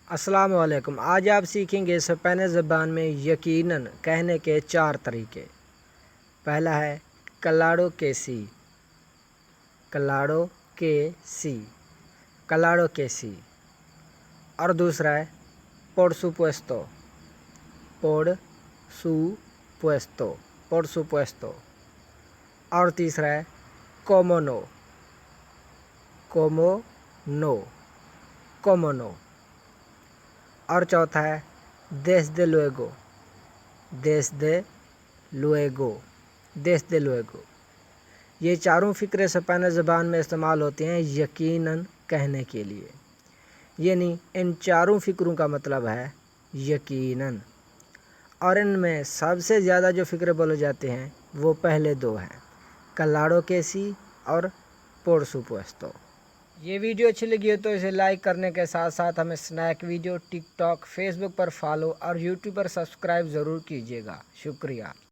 السلام علیکم۔ آج آپ سیکھیں گے اسپینش زبان میں یقیناً کہنے کے 4 طریقے۔ پہلا ہے کلاڑو کے سی، کلاڑو کے سی، کلاڑو کے سی۔ اور دوسرا ہے por supuesto، por supuesto، por supuesto۔ اور تیسرا ہے como no، como no، como no۔ اور چوتھا ہے desde luego، desde luego، desde luego۔ یہ چاروں فقرے اسپینش زبان میں استعمال ہوتے ہیں یقیناً کہنے کے لیے، یعنی ان چاروں فقروں کا مطلب ہے یقیناً۔ اور ان میں سب سے زیادہ جو فقرے بولے جاتے ہیں وہ پہلے 2 ہیں، کلاڑو کے سی اور por supuesto۔ یہ ویڈیو اچھی لگی ہو تو اسے لائک کرنے کے ساتھ ساتھ ہمیں اسنیک ویڈیو ٹک ٹاک فیس بک پر فالو اور یوٹیوب پر سبسکرائب ضرور کیجیے گا۔ شکریہ۔